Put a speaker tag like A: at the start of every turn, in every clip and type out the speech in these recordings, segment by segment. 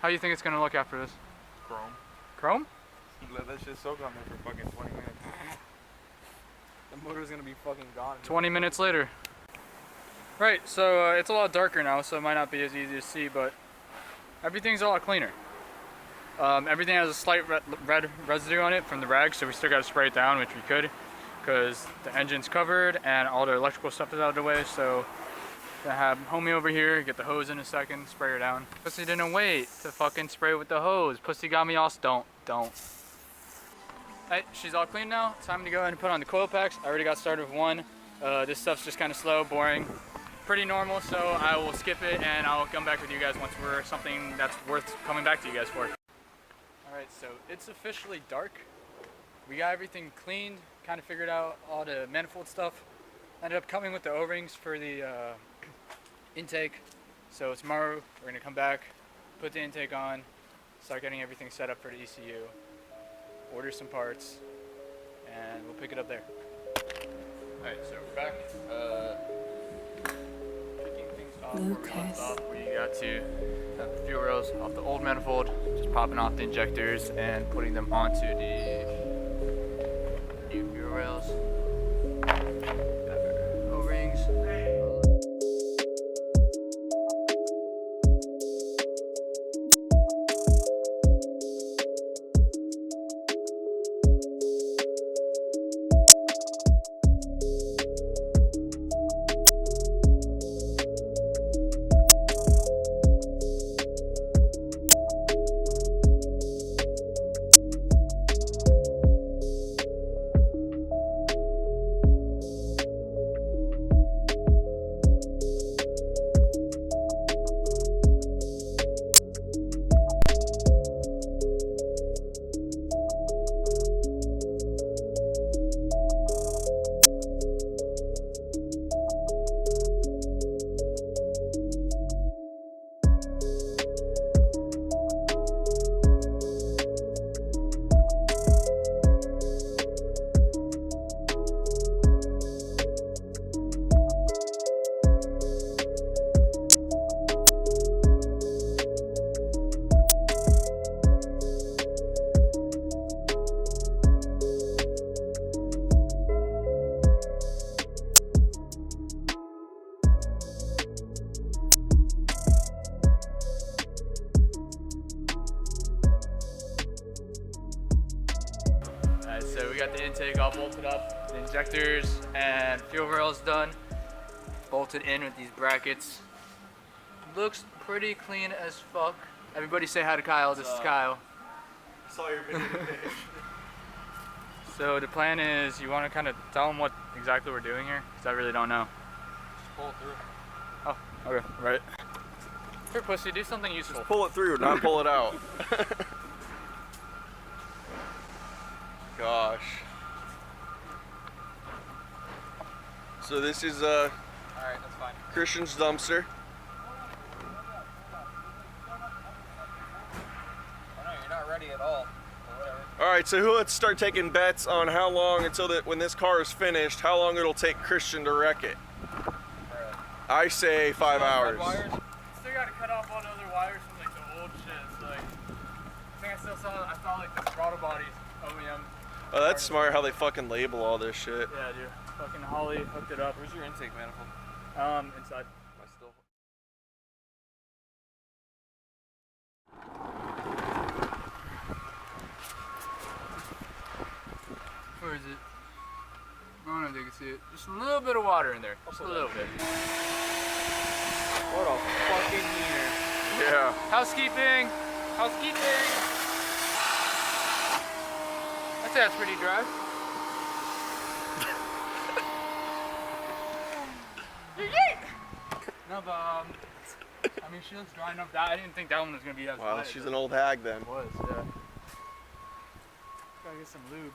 A: How do you think it's gonna look after this?
B: Chrome.
A: Chrome?
B: Let that shit soak on there for fucking 20 minutes. The motor's gonna be fucking gone.
A: 20 minutes later. Right, so it's a lot darker now, so it might not be as easy to see, but everything's a lot cleaner. Everything has a slight red residue on it from the rag, so we still gotta spray it down, which we could, because the engine's covered and all the electrical stuff is out of the way, so gonna have homie over here, get the hose in a second, spray her down. Pussy didn't wait to fucking spray with the hose. Pussy got me all, don't. Alright, she's all clean now. Time to go ahead and put on the coil packs. I already got started with one. This stuff's just kind of slow, boring, pretty normal, so I will skip it and I'll come back with you guys once we're something that's worth coming back to you guys for. Alright, so it's officially dark. We got everything cleaned, kind of figured out all the manifold stuff. Ended up coming with the O-rings for the intake. So tomorrow we're gonna come back, put the intake on, start getting everything set up for the ECU, order some parts, and we'll pick it up there. Alright, so we're back. Picking things off where we left off. We got to have the fuel rails off the old manifold, just popping off the injectors and putting them onto the new fuel rails. Got our O-rings. So we got the intake all bolted up, the injectors and fuel rails done, bolted in with these brackets. Looks pretty clean as fuck. Everybody say hi to Kyle. This is Kyle.
B: Saw your video today.
A: So the plan is, you want to kind of tell them what exactly we're doing here? Because I really don't know.
B: Just pull it through.
A: Oh, okay, right. Here, pussy, do something useful.
B: Just pull it through, not pull it out. Gosh. So this is
A: Alright, that's fine.
B: Christian's dumpster.
C: Oh no, you're not ready at all.
B: Alright, so who let's start taking bets on how long until that when this car is finished, how long it'll take Christian to wreck it. I say 5 hours.
A: Still gotta cut off all the other wires from like the old shit. It's like, I think I saw like the throttle bodies OEM.
B: Oh, that's smart how they fucking label all this shit.
A: Yeah, dude. Fucking Holly hooked it up.
B: Where's your intake manifold?
A: Inside. Where is it? I don't know if they can see it. Just a little bit of water in there. Just a little bit.
B: What a fucking heater. Yeah.
A: Housekeeping! Housekeeping! I'd say that's pretty dry. No, but I mean, she looks dry enough. I didn't think that one was gonna be as dry.
B: Wow, she's an old hag then.
A: It was, yeah. Gotta get some lube.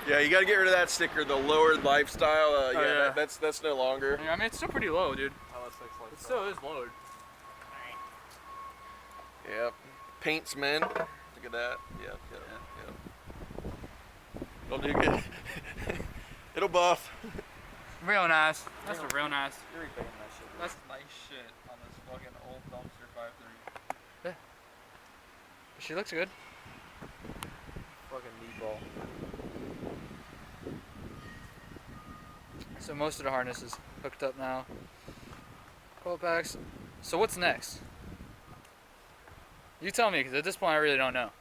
B: Yeah, you gotta get rid of that sticker, the lowered lifestyle.
A: Yeah.
B: That's no longer.
A: I mean, it's still pretty low, dude. It still is lowered.
B: Yep. Paints men. Look at that. Yep. It'll do good. It'll buff.
A: Real nice. That's a real nice.
C: You're retaining that shit. That's nice shit on this fucking old dumpster 530.
A: Yeah. She looks good.
C: Fucking meatball.
A: So most of the harness is hooked up now. Pull backs. So what's next? You tell me, because at this point I really don't know.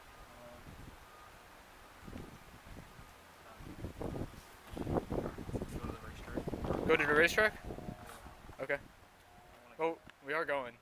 C: Go to the racetrack.
A: Go to the racetrack? Okay. Oh, we are going.